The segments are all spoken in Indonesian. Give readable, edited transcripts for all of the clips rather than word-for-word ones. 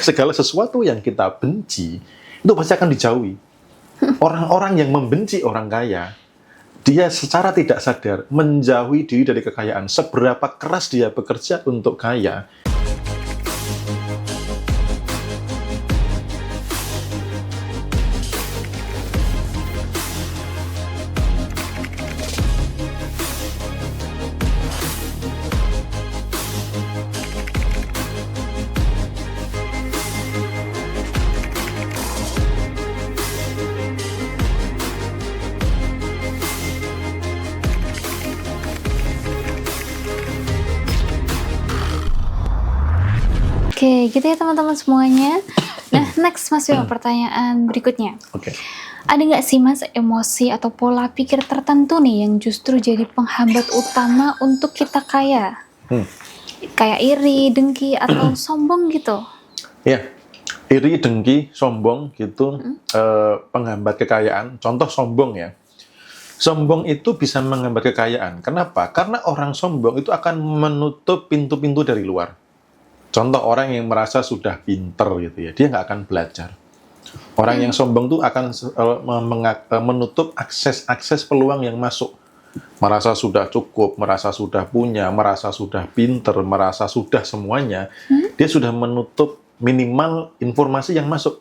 segala sesuatu yang kita benci, itu pasti akan dijauhi. Orang-orang yang membenci orang kaya, dia secara tidak sadar menjauhi diri dari kekayaan. Seberapa keras dia bekerja untuk kaya, Oke, gitu ya teman-teman semuanya. Nah, next Mas Bimo, pertanyaan berikutnya. Oke. Ada nggak sih Mas emosi atau pola pikir tertentu nih yang justru jadi penghambat utama untuk kita kaya? Kayak iri, dengki, atau sombong gitu? Ya, iri, dengki, sombong gitu, penghambat kekayaan. Contoh sombong ya. Sombong itu bisa menghambat kekayaan. Kenapa? Karena orang sombong itu akan menutup pintu-pintu dari luar. Contoh orang yang merasa sudah pinter gitu ya, dia nggak akan belajar. Orang yang sombong itu akan menutup akses peluang yang masuk. Merasa sudah cukup, merasa sudah punya, merasa sudah pinter, merasa sudah semuanya, dia sudah menutup minimal informasi yang masuk.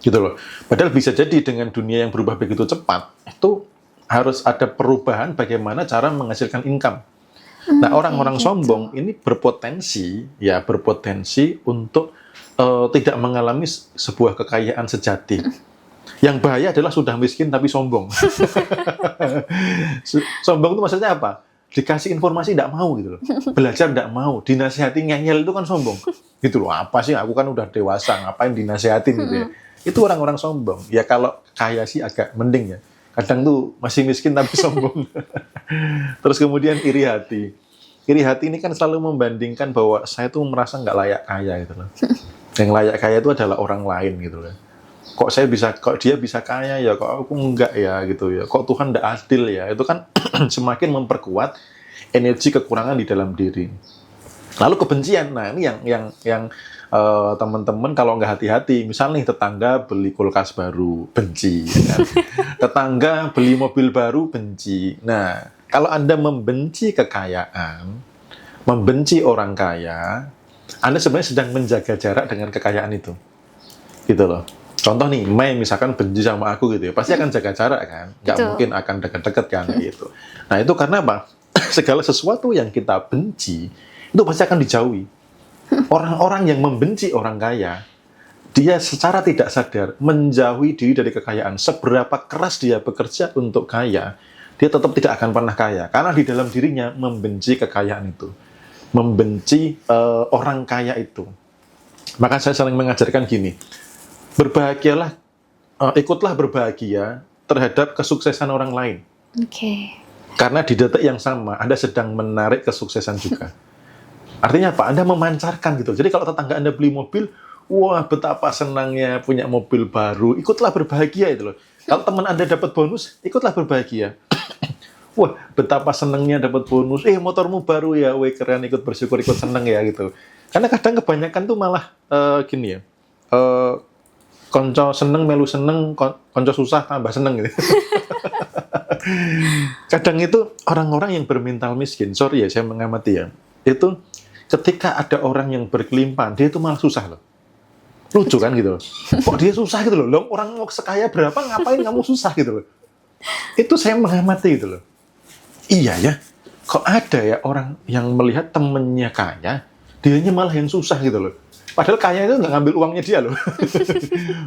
Gitu loh. Padahal bisa jadi dengan dunia yang berubah begitu cepat, itu harus ada perubahan bagaimana cara menghasilkan income. Nah, orang-orang sombong ini berpotensi untuk tidak mengalami sebuah kekayaan sejati. Yang bahaya adalah sudah miskin tapi sombong. Sombong itu maksudnya apa? Dikasih informasi tidak mau gitu loh. Belajar tidak mau, dinasihati ngeyel itu kan sombong. Gitu loh, apa sih aku kan udah dewasa, ngapain dinasihatin gitu ya. Itu orang-orang sombong. Ya kalau kaya sih agak mending ya. Kadang tuh masih miskin tapi sombong. Terus kemudian iri hati. Iri hati ini kan selalu membandingkan bahwa saya tuh merasa nggak layak kaya gitu loh. Yang layak kaya itu adalah orang lain gitu loh. Kok dia bisa kaya ya, kok aku enggak ya gitu ya. Kok Tuhan nggak adil ya. Itu kan semakin memperkuat energi kekurangan di dalam diri. Lalu kebencian. Nah, ini yang teman-teman kalau nggak hati-hati, misalnya nih tetangga beli kulkas baru, benci, ya kan? Tetangga beli mobil baru, benci. Nah, kalau Anda membenci kekayaan, membenci orang kaya, Anda sebenarnya sedang menjaga jarak dengan kekayaan itu, gitu loh. Contoh nih, Mei misalkan benci sama aku gitu ya, pasti akan jaga jarak kan, nggak mungkin akan deket-deket kan gitu. Nah itu karena apa? Segala sesuatu yang kita benci itu pasti akan dijauhi. Orang-orang yang membenci orang kaya, dia secara tidak sadar menjauhi diri dari kekayaan. Seberapa keras dia bekerja untuk kaya, dia tetap tidak akan pernah kaya. Karena di dalam dirinya membenci kekayaan itu. Membenci orang kaya itu. Maka saya sering mengajarkan gini, berbahagialah, ikutlah berbahagia terhadap kesuksesan orang lain. Oke. Karena di detik yang sama, Anda sedang menarik kesuksesan juga. Artinya apa? Anda memancarkan gitu. Jadi kalau tetangga Anda beli mobil, wah betapa senangnya punya mobil baru, ikutlah berbahagia itu loh. Kalau teman Anda dapat bonus, ikutlah berbahagia. Wah betapa senangnya dapat bonus, motormu baru ya, weh keren, ikut bersyukur, ikut seneng ya gitu. Karena kadang kebanyakan tuh malah gini ya, konco seneng, melu seneng, konco susah tambah seneng gitu. Kadang itu orang-orang yang bermental miskin, sorry ya saya mengamati ya, itu ketika ada orang yang berkelimpahan, dia itu malah susah loh. Lucu kan gitu loh. Kok dia susah gitu loh? Orang mau sekaya berapa, ngapain kamu susah gitu loh. Itu saya mengamati gitu loh. Iya ya, kok ada ya orang yang melihat temennya kaya, dianya malah yang susah gitu loh. Padahal kaya itu nggak ngambil uangnya dia loh.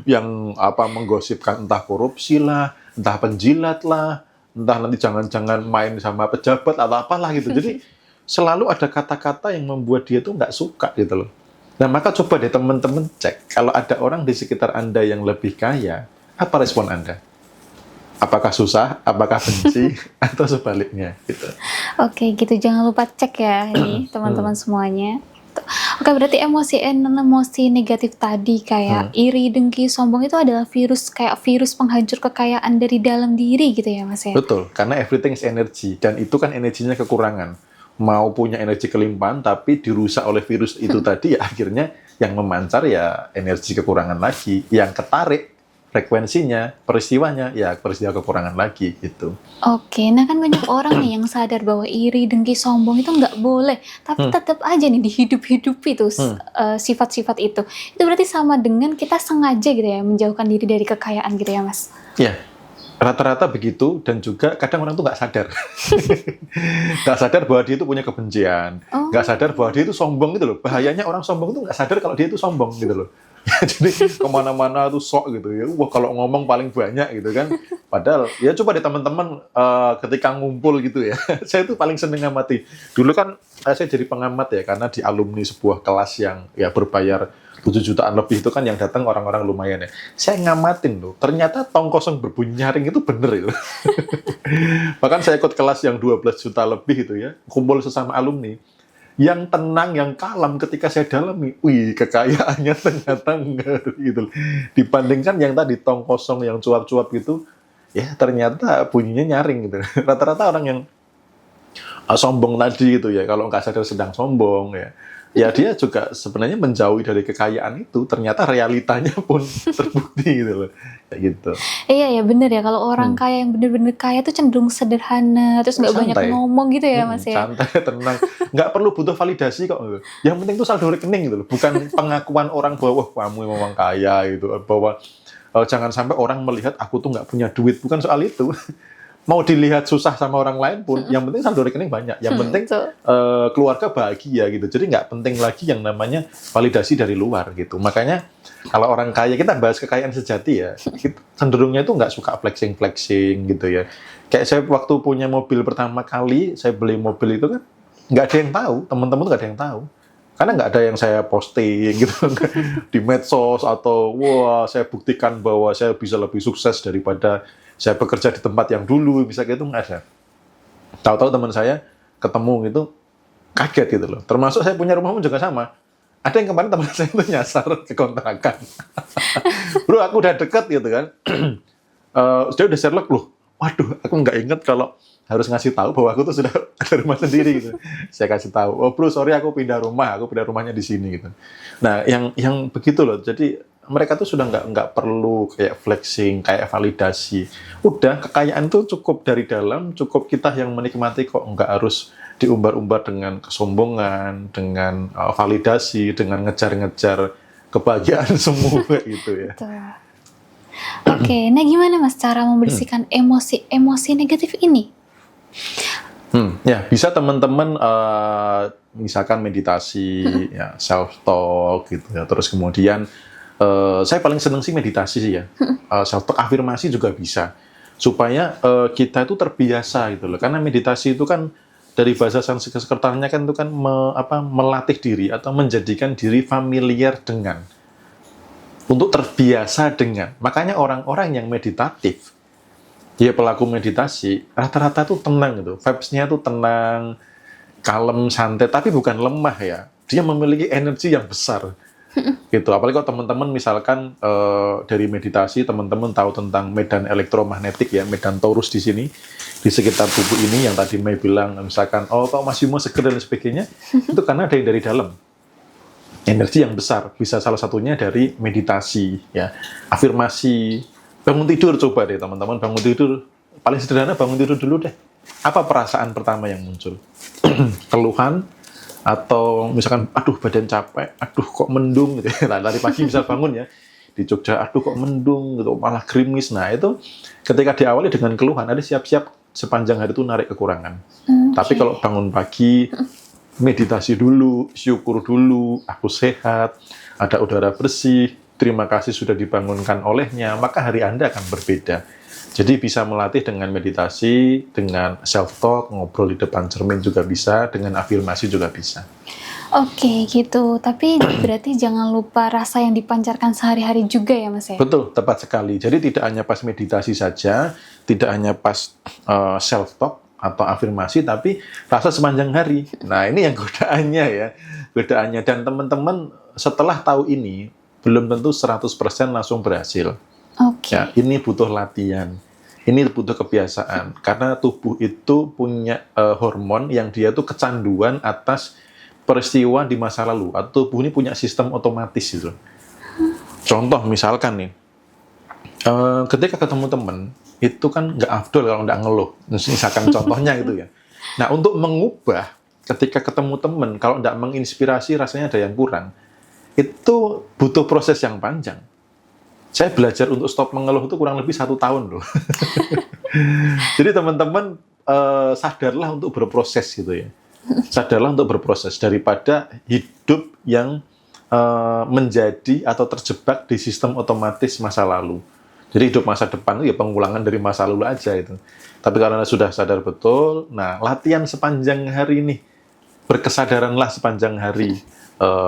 Yang menggosipkan entah korupsi lah, entah penjilat lah, entah nanti jangan-jangan main sama pejabat atau apalah gitu. Jadi selalu ada kata-kata yang membuat dia tuh nggak suka gitu loh. Nah maka coba deh teman-teman cek, kalau ada orang di sekitar Anda yang lebih kaya, apa respon Anda? Apakah susah, apakah benci, atau sebaliknya gitu. Oke, gitu. Jangan lupa cek ya ini teman-teman semuanya. Oke, berarti emosi negatif tadi kayak iri, dengki, sombong itu adalah kayak virus penghancur kekayaan dari dalam diri gitu ya Mas ya? Betul, karena everything is energy, dan itu kan energinya kekurangan. mau punya energi kelimpahan tapi dirusak oleh virus itu tadi, ya akhirnya yang memancar ya energi kekurangan lagi, yang ketarik frekuensinya, peristiwanya ya peristiwa kekurangan lagi gitu. Oke, nah kan banyak orang nih yang sadar bahwa iri, dengki, sombong itu nggak boleh, tapi tetap aja nih dihidup-hidupi tuh sifat-sifat itu. Itu berarti sama dengan kita sengaja gitu ya menjauhkan diri dari kekayaan gitu ya Mas? Ya, rata-rata begitu, dan juga kadang orang tuh nggak sadar. Nggak sadar bahwa dia itu punya kebencian, nggak sadar bahwa dia itu sombong gitu loh. Bahayanya orang sombong itu nggak sadar kalau dia itu sombong gitu loh. Jadi kemana-mana tuh sok gitu ya. Wah, kalau ngomong paling banyak gitu kan. Padahal ya coba deh teman-teman ketika ngumpul gitu ya. Saya tuh paling seneng ngamati. Dulu kan saya jadi pengamat ya, karena di alumni sebuah kelas yang ya berbayar 7 jutaan lebih itu kan yang datang orang-orang lumayan ya. Saya ngamatin loh, ternyata tong kosong berbunyi nyaring itu bener itu. Bahkan saya ikut kelas yang 12 juta lebih itu ya, kumpul sesama alumni. Yang tenang, yang kalem ketika saya dalami, wih kekayaannya ternyata enggak gitu. Dibandingkan yang tadi tong kosong yang cuap-cuap gitu, ya ternyata bunyinya nyaring gitu. Rata-rata orang yang sombong tadi gitu ya, kalau nggak sadar sedang sombong ya, ya dia juga sebenarnya menjauhi dari kekayaan itu, ternyata realitanya pun terbukti gitu loh, kayak gitu. Iya ya bener ya, kalau orang kaya yang bener-bener kaya tuh cenderung sederhana, terus nggak banyak Santai. ngomong gitu ya Mas ya? Santai, tenang, nggak perlu butuh validasi kok. Yang penting tuh saldo rekening gitu loh, bukan pengakuan orang bahwa wah kamu memang kaya gitu, bahwa jangan sampai orang melihat aku tuh nggak punya duit, bukan soal itu. Mau dilihat susah sama orang lain pun, yang penting saldo rekening banyak, yang penting keluarga bahagia gitu. Jadi nggak penting lagi yang namanya validasi dari luar gitu. Makanya kalau orang kaya, kita bahas kekayaan sejati ya, cenderungnya itu nggak suka flexing gitu ya. Kayak saya waktu punya mobil pertama kali, saya beli mobil itu kan nggak ada yang tahu, teman-teman nggak ada yang tahu. Karena nggak ada yang saya posting gitu di medsos, atau wah saya buktikan bahwa saya bisa lebih sukses daripada saya bekerja di tempat yang dulu, bisa gitu, nggak ada. Tahu-tahu teman saya ketemu gitu, kaget gitu loh. Termasuk saya punya rumah pun juga sama. Ada yang kemarin teman saya itu nyasar ke kontrakan. Bro, aku udah deket gitu kan. Dia udah Sherlock loh. Waduh, aku nggak inget kalau harus ngasih tahu bahwa aku tuh sudah ada rumah sendiri gitu. Saya kasih tahu, oh bro, sorry aku pindah rumahnya di sini gitu. Nah, yang begitu loh. Jadi mereka tuh sudah nggak perlu kayak flexing, kayak validasi. Udah, kekayaan tuh cukup dari dalam, cukup kita yang menikmati kok, nggak harus diumbar-umbar dengan kesombongan, dengan validasi, dengan ngejar-ngejar kebahagiaan semua gitu ya. Oke, nah gimana Mas cara membersihkan emosi negatif ini? Ya bisa teman-teman misalkan meditasi, ya self talk gitu ya. Terus kemudian saya paling seneng sih meditasi sih ya. Self talk, afirmasi juga bisa. Supaya kita itu terbiasa gitu loh. Karena meditasi itu kan dari bahasa Sanskertanya kan itu kan melatih diri atau menjadikan diri familiar dengan, untuk terbiasa dengan. Makanya orang-orang yang meditatif, dia pelaku meditasi, rata-rata tuh tenang gitu. Vibes-nya tuh tenang, kalem, santai, tapi bukan lemah ya. Dia memiliki energi yang besar. Gitu. Apalagi kalau teman-teman misalkan dari meditasi, teman-teman tahu tentang medan elektromagnetik ya, medan torus di sini, di sekitar tubuh ini yang tadi Mei bilang, misalkan, oh kok Mas Bimo seger dan sebagainya, itu karena dari dalam. Energi yang besar, bisa salah satunya dari meditasi, ya, afirmasi. Bangun tidur, coba deh teman-teman, bangun tidur, paling sederhana bangun tidur dulu deh. Apa perasaan pertama yang muncul? Keluhan, atau misalkan, aduh badan capek, aduh kok mendung, gitu. Nah, dari pagi bisa bangun ya, di Jogja, aduh kok mendung, gitu, malah gerimis. Nah itu ketika diawali dengan keluhan, ada siap-siap sepanjang hari itu narik kekurangan. Tapi kalau bangun pagi, meditasi dulu, syukur dulu, aku sehat, ada udara bersih, terima kasih sudah dibangunkan olehnya, maka hari Anda akan berbeda. Jadi bisa melatih dengan meditasi, dengan self-talk, ngobrol di depan cermin juga bisa, dengan afirmasi juga bisa. Oke, gitu. Tapi berarti jangan lupa rasa yang dipancarkan sehari-hari juga ya, Mas ya? Betul, tepat sekali. Jadi tidak hanya pas meditasi saja, tidak hanya pas self-talk atau afirmasi, tapi rasa sepanjang hari. Nah, ini yang godaannya ya. Godaannya. Dan teman-teman setelah tahu ini, belum tentu 100% langsung berhasil. Oke. Ya, ini butuh latihan. Ini butuh kebiasaan karena tubuh itu punya hormon yang dia tuh kecanduan atas peristiwa di masa lalu. Atau tubuh ini punya sistem otomatis gitu. Contoh misalkan nih, ketika ketemu temen itu kan nggak afdol kalau nggak ngeluh. Misalkan contohnya gitu ya. Nah untuk mengubah ketika ketemu temen kalau nggak menginspirasi rasanya ada yang kurang. Itu butuh proses yang panjang. Saya belajar untuk stop mengeluh itu kurang lebih 1 tahun loh. Jadi teman-teman sadarlah untuk berproses gitu ya. Sadarlah untuk berproses daripada hidup yang menjadi atau terjebak di sistem otomatis masa lalu. Jadi hidup masa depan itu ya pengulangan dari masa lalu aja itu. Tapi karena sudah sadar betul, nah latihan sepanjang hari ini, berkesadaranlah sepanjang hari.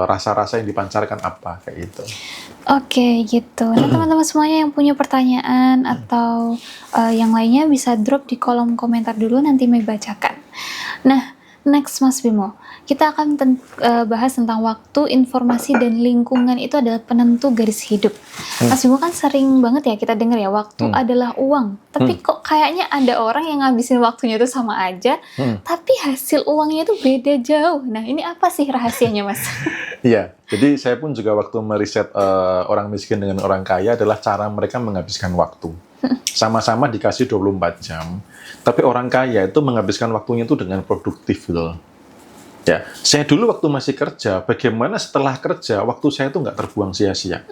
Rasa-rasa yang dipancarkan apa kayak gitu. Oke, gitu. Nah, teman-teman semuanya yang punya pertanyaan atau yang lainnya bisa drop di kolom komentar dulu, nanti Mei bacakan. Nah, next Mas Bimo, kita akan bahas tentang waktu, informasi, dan lingkungan itu adalah penentu garis hidup. Mas Bimo kan sering banget ya kita dengar ya, waktu adalah uang. Tapi kok kayaknya ada orang yang ngabisin waktunya itu sama aja, tapi hasil uangnya itu beda jauh. Nah, ini apa sih rahasianya, Mas? Iya, jadi saya pun juga waktu meriset orang miskin dengan orang kaya adalah cara mereka menghabiskan waktu. Sama-sama dikasih 24 jam, tapi orang kaya itu menghabiskan waktunya itu dengan produktif gitu loh. Ya, saya dulu waktu masih kerja, bagaimana setelah kerja, waktu saya itu nggak terbuang sia-sia.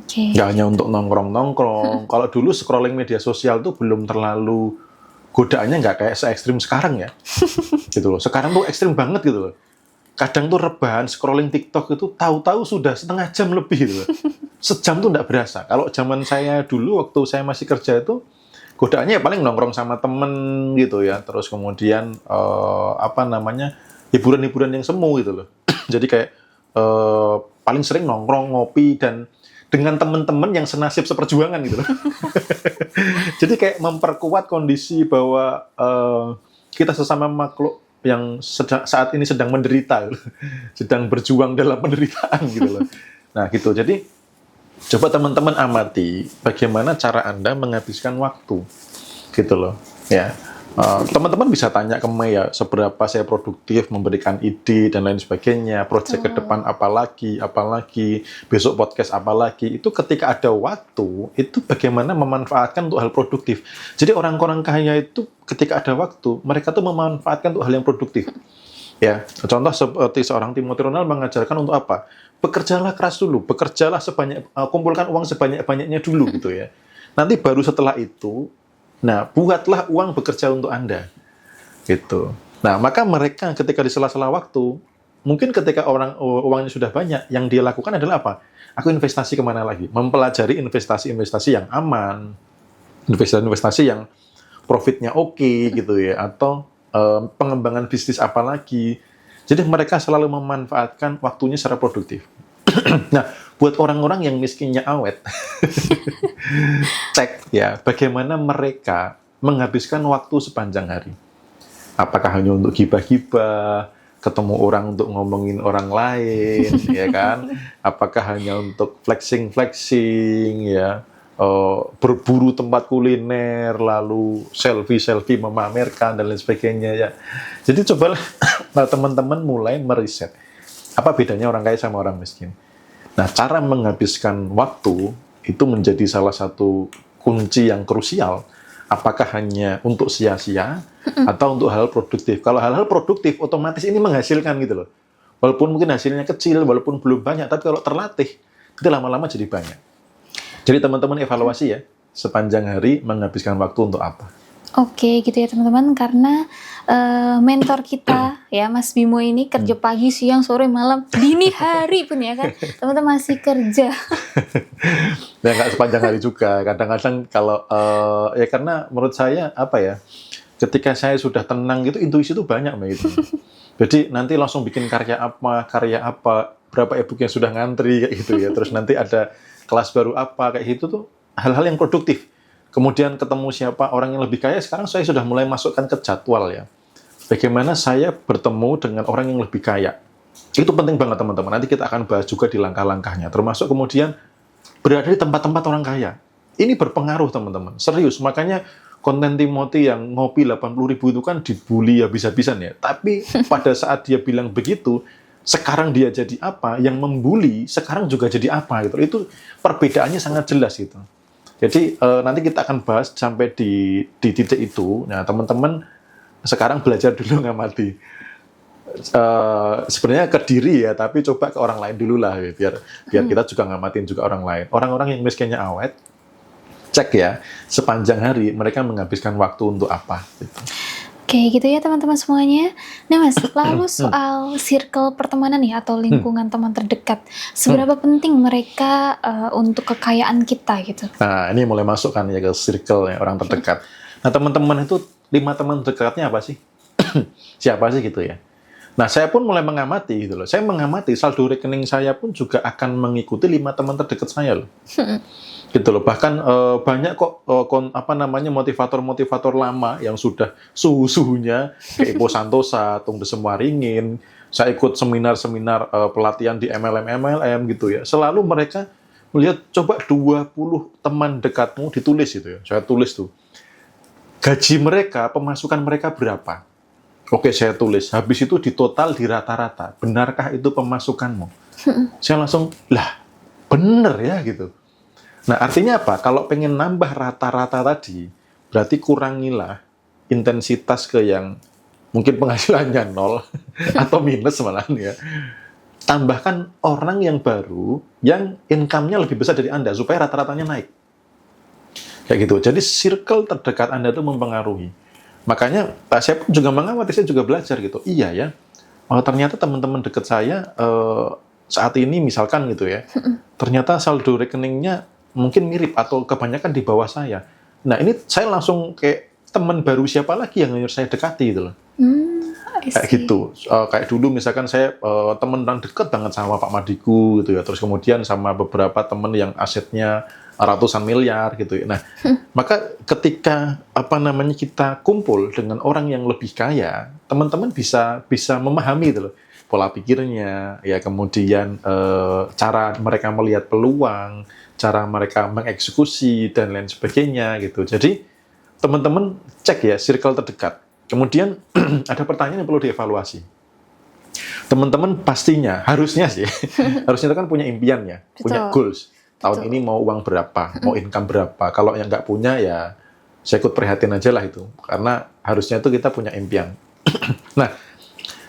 Okay. Nggak hanya untuk nongkrong-nongkrong. Kalau dulu scrolling media sosial tuh belum terlalu, godaannya nggak kayak se-ekstrim sekarang ya. Gitu loh. Sekarang tuh ekstrim banget gitu loh. Kadang tuh rebahan scrolling TikTok itu tahu-tahu sudah setengah jam lebih gitu loh. Sejam tuh nggak berasa. Kalau zaman saya dulu waktu saya masih kerja itu, godaannya ya paling nongkrong sama temen gitu ya. Terus kemudian hiburan-hiburan yang semu gitu loh. Jadi kayak paling sering nongkrong, ngopi, dan dengan teman-teman yang senasib seperjuangan gitu loh. Jadi kayak memperkuat kondisi bahwa kita sesama makhluk yang saat ini sedang menderita, gitu. Sedang berjuang dalam penderitaan gitu loh. Nah gitu, jadi coba teman-teman amati bagaimana cara Anda menghabiskan waktu gitu loh. Ya. Teman-teman bisa tanya ke Mei ya, seberapa saya produktif memberikan ide dan lain sebagainya, proyek ke depan apalagi, besok podcast apalagi. Itu ketika ada waktu, itu bagaimana memanfaatkan untuk hal produktif. Jadi orang-orang kaya itu ketika ada waktu, mereka tuh memanfaatkan untuk hal yang produktif. Ya, contoh seperti seorang Timothy Ronald mengajarkan untuk apa? Bekerjalah keras dulu, kumpulkan uang sebanyak-banyaknya dulu gitu ya. Nanti baru setelah itu, nah, buatlah uang bekerja untuk Anda. Gitu. Nah, maka mereka ketika di sela-sela waktu, mungkin ketika uangnya sudah banyak, yang dia lakukan adalah apa? Aku investasi kemana lagi? Mempelajari investasi-investasi yang aman, investasi-investasi yang profitnya oke, gitu ya, atau pengembangan bisnis apa lagi. Jadi mereka selalu memanfaatkan waktunya secara produktif. Nah, buat orang-orang yang miskinnya awet, cek ya bagaimana mereka menghabiskan waktu sepanjang hari. Apakah hanya untuk gibah-gibah, ketemu orang untuk ngomongin orang lain, ya kan? Apakah hanya untuk flexing, ya, berburu tempat kuliner, lalu selfie memamerkan dan lain sebagainya ya. Jadi cobalah teman-teman mulai meriset. Apa bedanya orang kaya sama orang miskin? Nah, cara menghabiskan waktu itu menjadi salah satu kunci yang krusial. Apakah hanya untuk sia-sia atau untuk hal produktif? Kalau hal-hal produktif, otomatis ini menghasilkan gitu loh. Walaupun mungkin hasilnya kecil, walaupun belum banyak, tapi kalau terlatih, itu lama-lama jadi banyak. Jadi teman-teman evaluasi ya, sepanjang hari menghabiskan waktu untuk apa? Oke, gitu ya teman-teman, karena mentor kita ya Mas Bimo ini kerja pagi, siang, sore, malam, dini hari pun ya kan, teman-teman masih kerja. Ya nggak sepanjang hari juga, kadang-kadang kalau ya karena menurut saya apa ya, ketika saya sudah tenang gitu, intuisi itu banyak gitu. Jadi nanti langsung bikin karya apa, berapa e-book yang sudah ngantri kayak gitu ya, terus nanti ada kelas baru apa kayak gitu tuh, hal-hal yang produktif. Kemudian ketemu siapa orang yang lebih kaya, sekarang saya sudah mulai masukkan ke jadwal ya. Bagaimana saya bertemu dengan orang yang lebih kaya. Itu penting banget teman-teman. Nanti kita akan bahas juga di langkah-langkahnya. Termasuk kemudian berada di tempat-tempat orang kaya. ini berpengaruh teman-teman, serius. Makanya konten Timothy yang ngopi 80.000 itu kan dibully habis-habisan ya. Tapi pada saat dia bilang begitu, sekarang dia jadi apa? Yang membuli sekarang juga jadi apa gitu. Itu perbedaannya sangat jelas gitu. Jadi nanti kita akan bahas sampai di titik itu. Nah teman-teman sekarang belajar dulu ngamati. Sebenarnya ke diri ya, tapi coba ke orang lain dulu lah, biar kita juga ngamatin juga orang lain. Orang-orang yang miskinnya awet, cek ya, sepanjang hari mereka menghabiskan waktu untuk apa. Gitu. Oke, gitu ya teman-teman semuanya. Nah Mas, lalu soal circle pertemanan ya atau lingkungan teman terdekat, seberapa penting mereka untuk kekayaan kita gitu? Nah, ini mulai masuk kan ya ke circle ya, orang terdekat. Nah, teman-teman itu 5 teman dekatnya apa sih? Siapa sih gitu ya? Nah, saya pun mulai mengamati gitu loh. Saya mengamati saldo rekening saya pun juga akan mengikuti 5 teman terdekat saya loh. Gitu loh. Bahkan banyak kok motivator-motivator lama yang sudah suhu-suhunya kayak Ipo Santosa, Tung Desem Waringin. Saya ikut seminar-seminar pelatihan di MLM gitu ya. Selalu mereka melihat coba 20 teman dekatmu ditulis gitu ya. Saya tulis tuh. Gaji mereka, pemasukan mereka berapa? Oke, saya tulis. Habis itu ditotal di rata-rata. Benarkah itu pemasukanmu? Saya langsung, lah, bener ya gitu. Nah, artinya apa? Kalau pengen nambah rata-rata tadi, berarti kurangilah intensitas ke yang mungkin penghasilannya 0 atau minus malahan ya. Tambahkan orang yang baru yang income-nya lebih besar dari Anda supaya rata-ratanya naik. Kayak gitu. Jadi circle terdekat Anda itu mempengaruhi. Makanya saya pun juga mengamati, saya juga belajar gitu. Iya ya, ternyata teman-teman dekat saya saat ini misalkan gitu ya, ternyata saldo rekeningnya mungkin mirip atau kebanyakan di bawah saya. Nah ini saya langsung kayak teman baru siapa lagi yang harus saya dekati gitu loh. Kayak gitu. Kayak dulu misalkan saya temenan deket banget sama Pak Madiku gitu ya, terus kemudian sama beberapa teman yang asetnya ratusan miliar gitu ya. Nah, maka ketika kita kumpul dengan orang yang lebih kaya, teman-teman bisa memahami itu loh, pola pikirnya, ya kemudian cara mereka melihat peluang, cara mereka mengeksekusi dan lain sebagainya gitu. Jadi teman-teman cek ya circle terdekat. Kemudian ada pertanyaan yang perlu dievaluasi. Teman-teman pastinya harusnya itu kan punya impiannya, punya goals. Tahun ini mau uang berapa, mau income berapa. Kalau yang nggak punya ya saya ikut prihatin aja lah itu. Karena harusnya itu kita punya impian. Nah,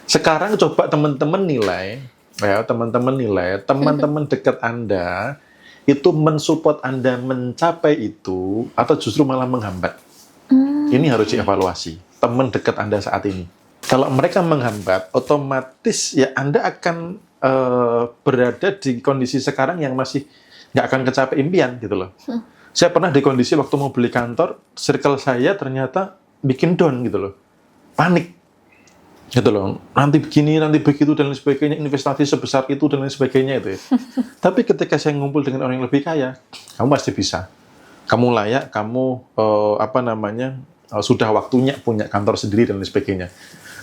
sekarang coba teman-teman nilai teman-teman dekat Anda itu mensupport Anda mencapai itu atau justru malah menghambat. Ini harus dievaluasi. Teman dekat Anda saat ini. Kalau mereka menghambat, otomatis ya Anda akan berada di kondisi sekarang yang masih nggak akan kecapai impian gitu loh. Saya pernah di kondisi waktu mau beli kantor, circle saya ternyata bikin down gitu loh. Panik. Gitu loh. Nanti begini, nanti begitu dan lain sebagainya, investasi sebesar itu dan lain sebagainya itu ya. Tapi ketika saya ngumpul dengan orang yang lebih kaya, kamu pasti bisa. Kamu layak, kamu sudah waktunya punya kantor sendiri dan lain sebagainya.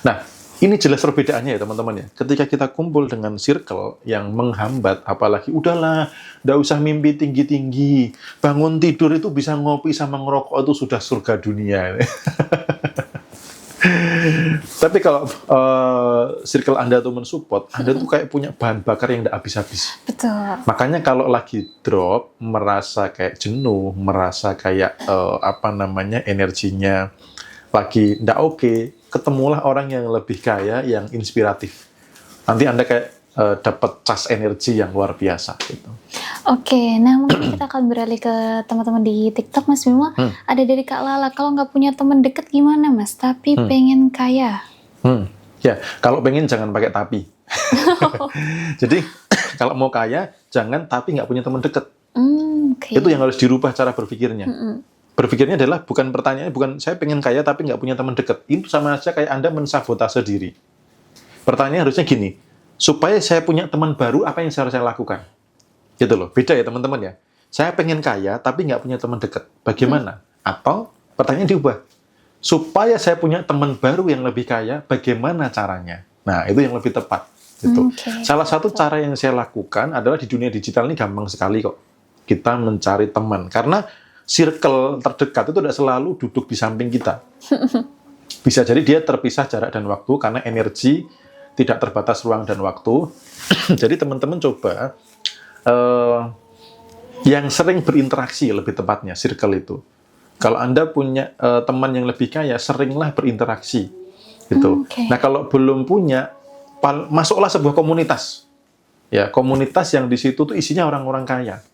Nah, ini jelas perbedaannya ya teman-teman ya. Ketika kita kumpul dengan circle yang menghambat, apalagi udahlah, nggak usah mimpi tinggi-tinggi, bangun tidur itu bisa ngopi sama ngerokok itu sudah surga dunia. Tapi kalau circle Anda tuh mensupport, Anda tuh kayak punya bahan bakar yang nggak habis-habis. Betul. Makanya kalau lagi drop, merasa kayak jenuh, merasa kayak energinya lagi nggak oke, ketemulah orang yang lebih kaya, yang inspiratif. Nanti Anda kayak dapat cas energi yang luar biasa gitu. Oke, nah mungkin kita akan beralih ke teman-teman di TikTok, Mas Bimo. Ada dari Kak Lala, kalau nggak punya teman deket gimana Mas? Tapi pengen kaya. Ya, kalau pengen jangan pakai tapi. Jadi kalau mau kaya, jangan tapi nggak punya teman deket. Okay. Itu yang harus dirubah cara berpikirnya. Berpikirnya adalah bukan pertanyaannya, bukan saya pengen kaya tapi nggak punya teman deket. Itu sama aja kayak Anda mensabotase diri. Pertanyaannya harusnya gini, supaya saya punya teman baru, apa yang harus saya lakukan? Gitu loh, beda ya teman-teman ya. Saya pengen kaya tapi nggak punya teman deket. Bagaimana? Atau pertanyaan diubah, supaya saya punya teman baru yang lebih kaya, bagaimana caranya? Nah, itu yang lebih tepat. Gitu. Salah satu cara yang saya lakukan adalah di dunia digital ini gampang sekali kok. Kita mencari teman. Karena circle terdekat itu tidak selalu duduk di samping kita. Bisa jadi dia terpisah jarak dan waktu karena energi tidak terbatas ruang dan waktu. Jadi teman-teman coba yang sering berinteraksi, lebih tepatnya circle itu. Kalau Anda punya teman yang lebih kaya, seringlah berinteraksi gitu. Nah, kalau belum punya, masuklah sebuah komunitas. Ya, komunitas yang di situ tuh isinya orang-orang kaya.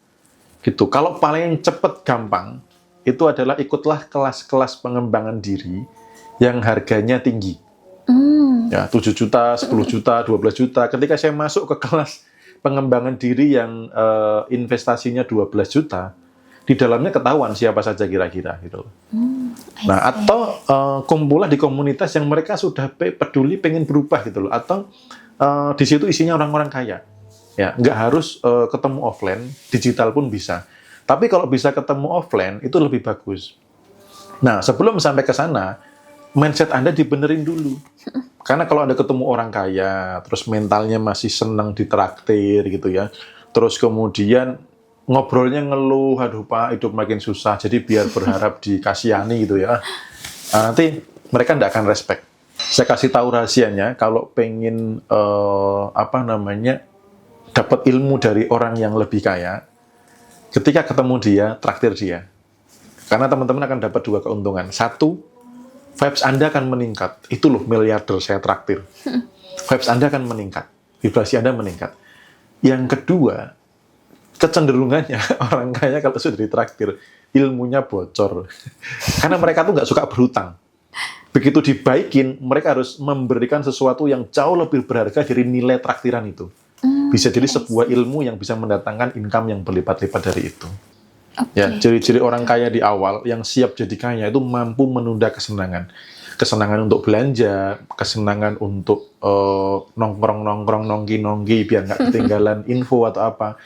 Gitu. Kalau paling cepat gampang itu adalah ikutlah kelas-kelas pengembangan diri yang harganya tinggi. Ya, 7 juta, 10 juta, 12 juta. Ketika saya masuk ke kelas pengembangan diri yang investasinya 12 juta, di dalamnya ketahuan siapa saja kira-kira gitu. Nah, atau kumpulah di komunitas yang mereka sudah peduli pengen berubah gitu loh, atau di situ isinya orang-orang kaya. Ya, nggak harus ketemu offline, digital pun bisa. Tapi kalau bisa ketemu offline itu lebih bagus. Nah, sebelum sampai ke sana, mindset Anda dibenerin dulu. Karena kalau Anda ketemu orang kaya, terus mentalnya masih senang ditraktir gitu ya, terus kemudian ngobrolnya ngeluh, aduh Pak, hidup makin susah, jadi biar berharap dikasihani gitu ya. Nanti mereka nggak akan respect. Saya kasih tahu rahasianya, kalau pengen dapat ilmu dari orang yang lebih kaya, ketika ketemu dia, traktir dia. Karena teman-teman akan dapat 2 keuntungan. 1, vibes Anda akan meningkat. Itu loh miliarder saya traktir. Vibes Anda akan meningkat. Vibrasi Anda meningkat. Yang kedua, kecenderungannya orang kaya kalau sudah ditraktir, ilmunya bocor. Karena mereka tuh nggak suka berhutang. Begitu dibaikin, mereka harus memberikan sesuatu yang jauh lebih berharga dari nilai traktiran itu. Bisa jadi sebuah ilmu yang bisa mendatangkan income yang berlipat-lipat dari itu. Ya, ciri-ciri orang kaya di awal yang siap jadi kaya itu mampu menunda kesenangan. Kesenangan untuk belanja, kesenangan untuk nongkrong-nongkrong, nongki-nongki biar nggak ketinggalan info atau apa.